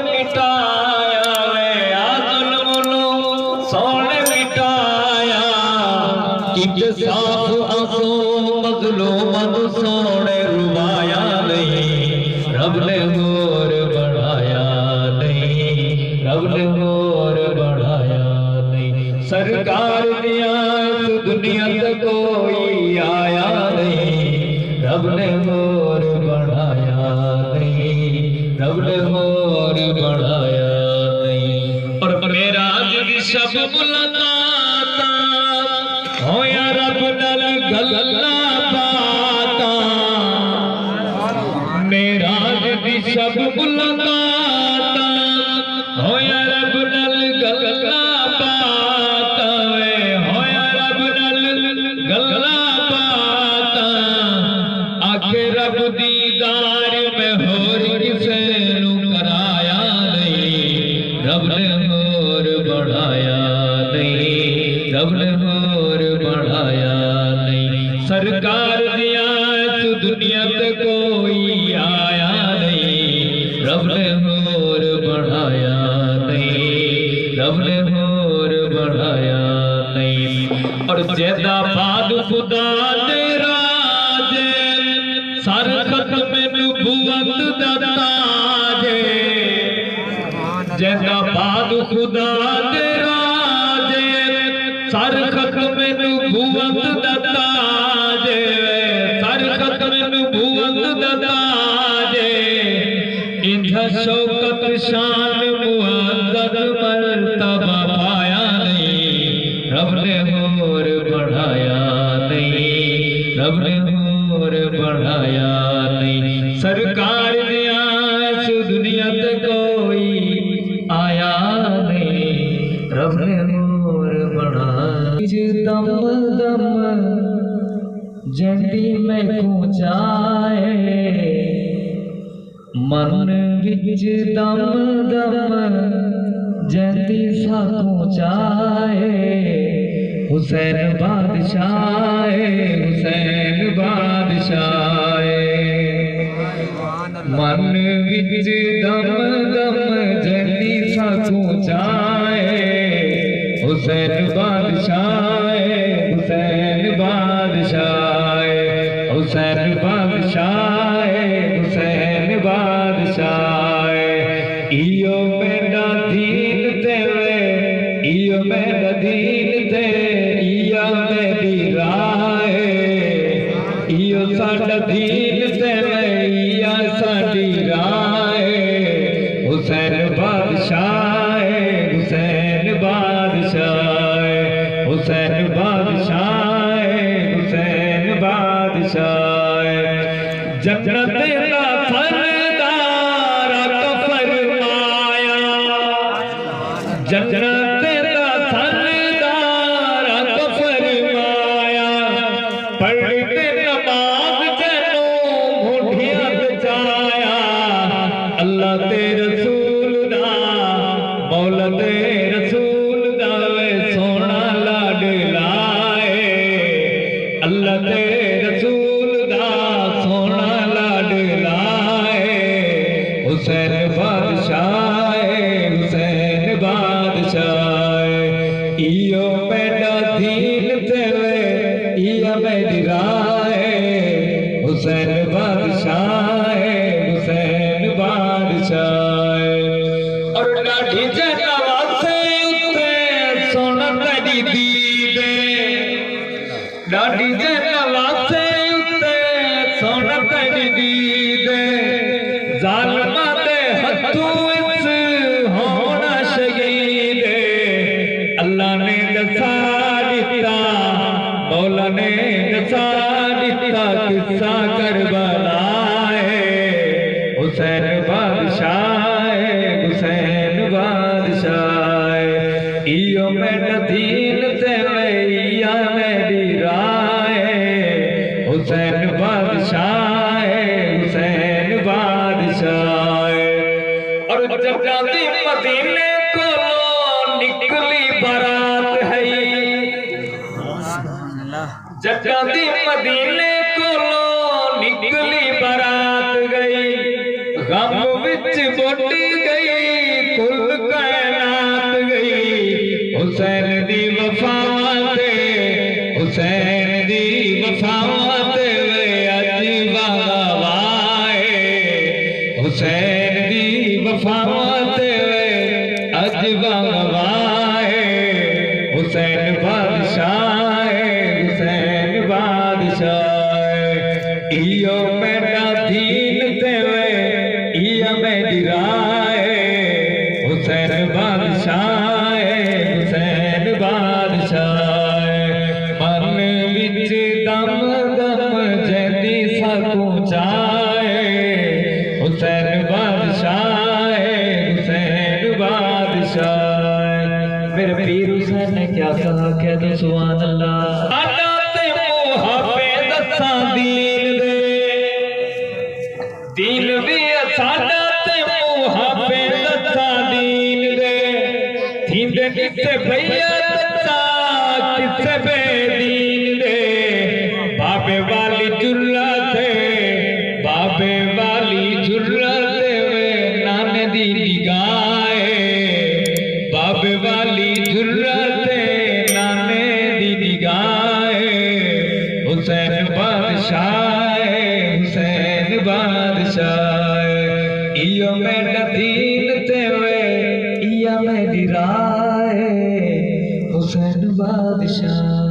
मिटाया वे जुल्म सोने मिटाया कित साफ आंसू मजलूम सोने रुवाया नहीं रब ने और बढ़ाया नहीं रब ने और बढ़ाया नहीं सरकार दिया दुनिया तक कोई आया नहीं रब ने और बढ़ाया नहीं रब ने और बढ़ाया नहीं। और मेरा जिद शब मुलाकात होया रब नाल गल्ला बाता मेरा जिद शब मुलाकात होया रब नाल गल्ला बाता होया रब नाल गल्ला बाता आखे रब दीदार में होर किसे नू कराया नहीं रब ने और बढ़ाया नहीं रब ने और बढ़ाया नहीं सरकार दिया दुनिया ते कोई आया नहीं रब ने और बढ़ाया नहीं रब ने और बढ़ाया नहीं। और जैदा बाद खुदा दे राजे सर खत्म नबूवत दा ताजे जैदा बाद खुदा दे राजे सर खत्म नबूवत दा ताजे सर खत्म नबूवत दा ताजे इंधा शौकत शान मुअज़्ज़ज़ मर्तबा पाया नहीं रब ने और बढ़ाया नहीं रब ने और बढ़ाया नहीं सरकार दिया दुनिया ते कोई आया नहीं रब ने और बढ़ाया दम दम जंडी में पहुंचाए मन विच दम दम जंदी सा पहुंचाए हुसैन बादशाह हुसैन बादशाह मन विच दम दम जंदी सा पहुंचाए हुसैन बादशाह हुसैन बादशाह हुसैन बादशाह हुसैन बादशाह इयो मेरा दीन तेरे इयो मेरा दीन तेरे इया मेरी राह इयो साडा दीन तेरे इया साडी राह हुसैन बादशाह हुसैन बादशाह हुसैन बादशाह हुसैन बादशाह जन्नत का फरदार कफर आया जन्नत का फरदार कफर आया पढ़ते नमाज जनो मुठिया बचाया अल्लाह ते रसूल दा मौला ते रसूल दा सोना लाडला अल्लाह ते रसूल दा सोना लाडला हुसैन बादशाह हुसैन बादशाह इयो मेरा दीन तेरे इया मेरी राह हुसैन बादशाह हुसैन बादशाह। और लाठी जनावा से उत्ते सोना तेरी दीदे लाठी जनावा से उत्ते सोना तेरी दीदे जालिमा दे हथों इस होना शहीद अल्लाह ने दसा दिता मौला ने दसा दिता किस्सा करबला हुसैन बादशाह हुसैन बादशाह इयो मेरा दीन तेरे इया मेरी राह हुसैन बादशाह हुसैन बादशाह। और जब जाती मदीने को निकली बारात है जब जाती मदीने को निकली बारात गई गम विच बोटी गई कुल कायनात गई हुसैन दी वफात हुसैन दी वफात वे अज वाए हुसैन दी वफात वे अज वाए हुसैन बादशाह हुसैन बादशाह इयो मेरा दीन ते वे इया मेरी राय हुसैन बादशाह हुसैन बादशाह मन विच दम दम जैदी सकूं चाहे हुसैन बादशाह हुसैन बादशाह। मेरे पीर हुसैन ने क्या कहा, कह दो सुभान अल्लाह। आटा ते मुहाबे दसा दीन दे दीन भी साडा ते मुहाबे दसा दीन दे थींदे किथे भैया दसा किथे बेदीन दे बाबे वाली जुर्रा थे बाबे वाली जुर्रा थे वे नाने दी निगाह बाबे वाली जुर्रा थे नाने दी निगाह हुसैन बादशाह हुसैन बादशाह इयो मेरा दीन ते वे इया मेरी राय हुसैन बादशाह।